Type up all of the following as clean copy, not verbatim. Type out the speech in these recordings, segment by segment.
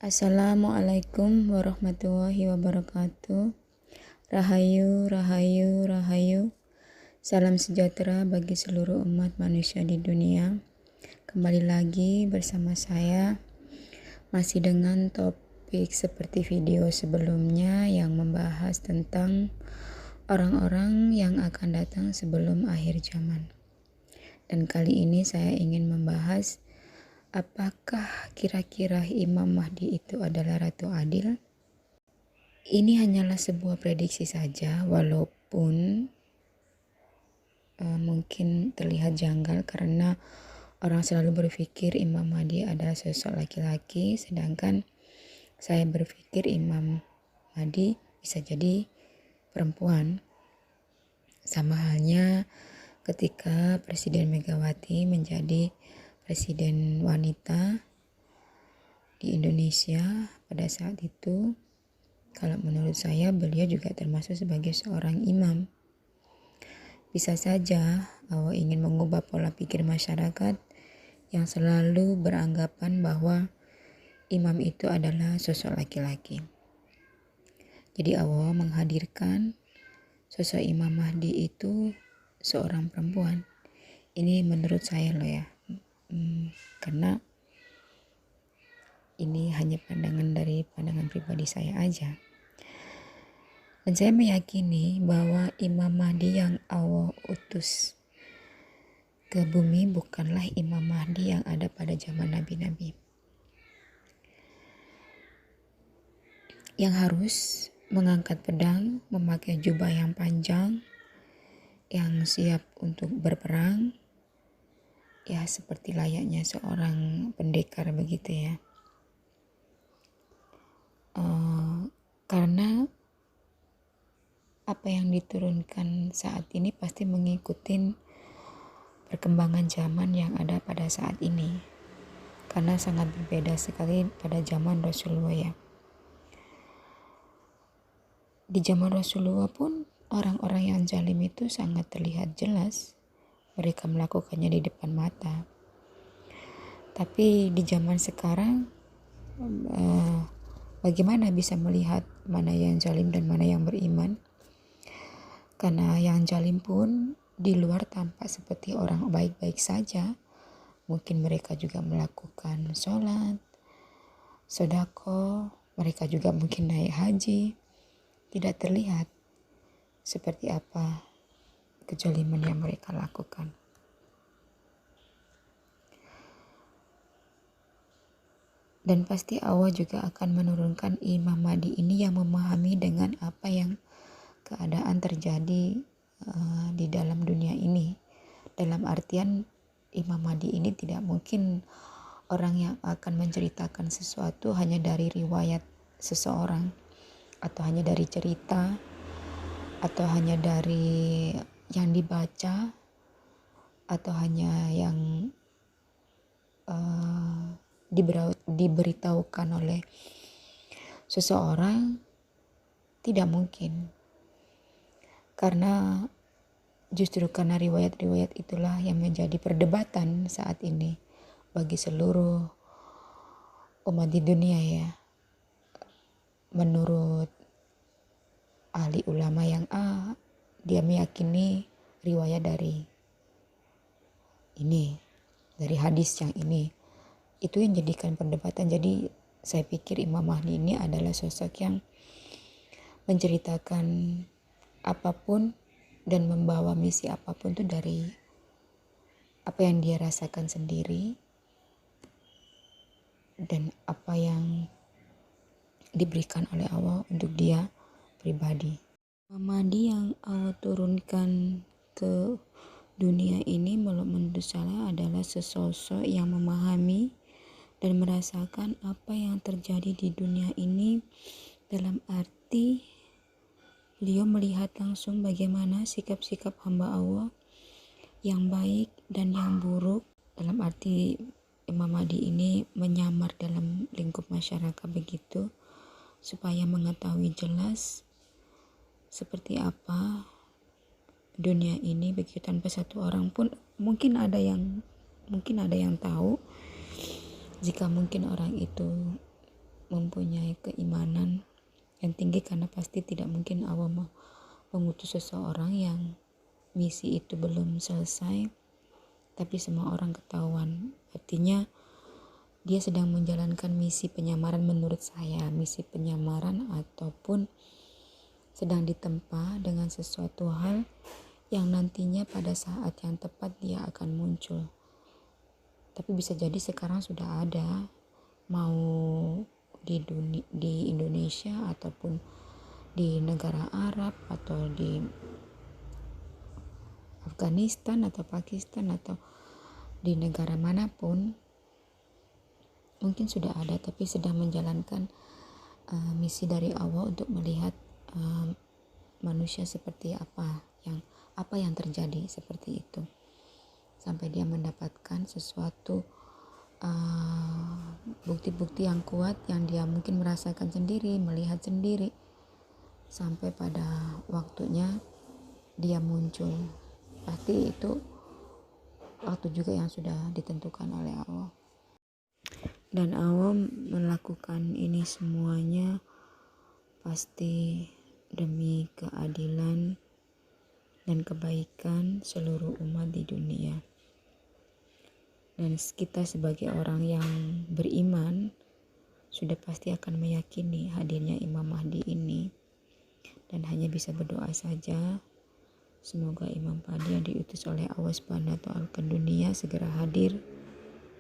Assalamualaikum warahmatullahi wabarakatuh. Rahayu, rahayu, rahayu. Salam sejahtera bagi seluruh umat manusia di dunia. Kembali lagi bersama saya, masih dengan topik seperti video sebelumnya yang membahas tentang orang-orang yang akan datang sebelum akhir zaman. Dan kali ini saya ingin membahas apakah kira-kira Imam Mahdi itu adalah Ratu Adil? Ini hanyalah sebuah prediksi saja, walaupun mungkin terlihat janggal karena orang selalu berpikir Imam Mahdi adalah sosok laki-laki, sedangkan saya berpikir Imam Mahdi bisa jadi perempuan. Sama halnya ketika Presiden Megawati menjadi presiden wanita di Indonesia pada saat itu, kalau menurut saya beliau juga termasuk sebagai seorang imam. Bisa saja Allah ingin mengubah pola pikir masyarakat yang selalu beranggapan bahwa imam itu adalah sosok laki-laki. Jadi Allah menghadirkan sosok Imam Mahdi itu seorang perempuan. Ini menurut saya loh ya. Karena ini hanya pandangan pribadi saya aja. Dan saya meyakini bahwa Imam Mahdi yang Allah utus ke bumi bukanlah Imam Mahdi yang ada pada zaman nabi-nabi. Yang harus mengangkat pedang, memakai jubah yang panjang, yang siap untuk berperang, ya seperti layaknya seorang pendekar begitu ya. Karena apa yang diturunkan saat ini pasti mengikuti perkembangan zaman yang ada pada saat ini. Karena sangat berbeda sekali pada zaman Rasulullah ya. Di zaman Rasulullah pun orang-orang yang zalim itu sangat terlihat jelas. Mereka melakukannya di depan mata. Tapi di zaman sekarang bagaimana bisa melihat mana yang zalim dan mana yang beriman? Karena yang zalim pun di luar tampak seperti orang baik-baik saja. Mungkin mereka juga melakukan sholat, sedekah, mereka juga mungkin naik haji. Tidak terlihat seperti apa kezaliman yang mereka lakukan. Dan pasti Allah juga akan menurunkan Imam Mahdi ini yang memahami dengan apa yang keadaan terjadi di dalam dunia ini. Dalam artian Imam Mahdi ini tidak mungkin orang yang akan menceritakan sesuatu hanya dari riwayat seseorang, atau hanya dari cerita, atau hanya dari yang dibaca, atau hanya yang diberitahukan oleh seseorang. Tidak mungkin. Karena justru karena riwayat-riwayat itulah yang menjadi perdebatan saat ini bagi seluruh umat di dunia ya. Menurut ahli ulama yang A, dia meyakini riwayat dari ini, dari hadis yang ini. Itu yang jadikan perdebatan. Jadi saya pikir Imam Mahdi ini adalah sosok yang menceritakan apapun dan membawa misi apapun itu dari apa yang dia rasakan sendiri dan apa yang diberikan oleh Allah untuk dia pribadi. Imam Mahdi yang Allah turunkan ke dunia ini menurut saya adalah sesosok yang memahami dan merasakan apa yang terjadi di dunia ini, dalam arti beliau melihat langsung bagaimana sikap-sikap hamba Allah yang baik dan yang buruk. Dalam arti Imam Mahdi ini menyamar dalam lingkup masyarakat begitu, supaya mengetahui jelas seperti apa dunia ini begitu. Tanpa satu orang pun mungkin ada yang tahu. Jika mungkin orang itu mempunyai keimanan yang tinggi, karena pasti tidak mungkin Allah mengutus seseorang yang misi itu belum selesai tapi semua orang ketahuan. Artinya dia sedang menjalankan misi penyamaran menurut saya, misi penyamaran ataupun sedang ditempa dengan sesuatu hal yang nantinya pada saat yang tepat dia akan muncul. Tapi bisa jadi sekarang sudah ada, mau di Indonesia ataupun di negara Arab atau di Afghanistan atau Pakistan atau di negara manapun, mungkin sudah ada tapi sedang menjalankan misi dari Allah untuk melihat manusia seperti apa yang terjadi seperti itu, sampai dia mendapatkan sesuatu bukti-bukti yang kuat yang dia mungkin merasakan sendiri, melihat sendiri, sampai pada waktunya dia muncul. Pasti itu waktu juga yang sudah ditentukan oleh Allah, dan Allah melakukan ini semuanya pasti demi keadilan dan kebaikan seluruh umat di dunia. Dan kita sebagai orang yang beriman sudah pasti akan meyakini hadirnya Imam Mahdi ini, dan hanya bisa berdoa saja semoga Imam Mahdi yang diutus oleh Allah Subhanahu wa Ta'ala ke dunia segera hadir,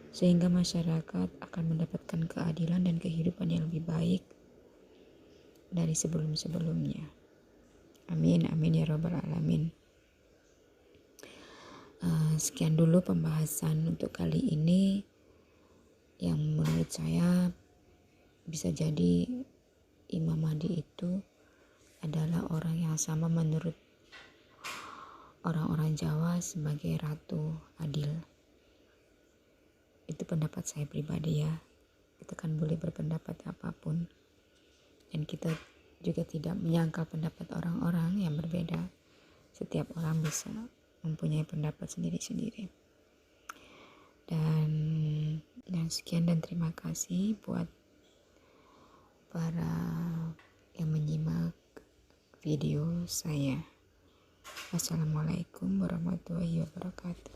sehingga masyarakat akan mendapatkan keadilan dan kehidupan yang lebih baik dari sebelum-sebelumnya. Amin, amin ya rabbal alamin. Sekian dulu pembahasan untuk kali ini, yang menurut saya bisa jadi Imam Mahdi itu adalah orang yang sama menurut orang-orang Jawa sebagai Ratu Adil. Itu pendapat saya pribadi ya. Kita kan boleh berpendapat apapun, dan kita juga tidak menyangkal pendapat orang-orang yang berbeda. Setiap orang bisa mempunyai pendapat sendiri-sendiri. Dan sekian dan terima kasih buat para yang menyimak video saya. Wassalamualaikum warahmatullahi wabarakatuh.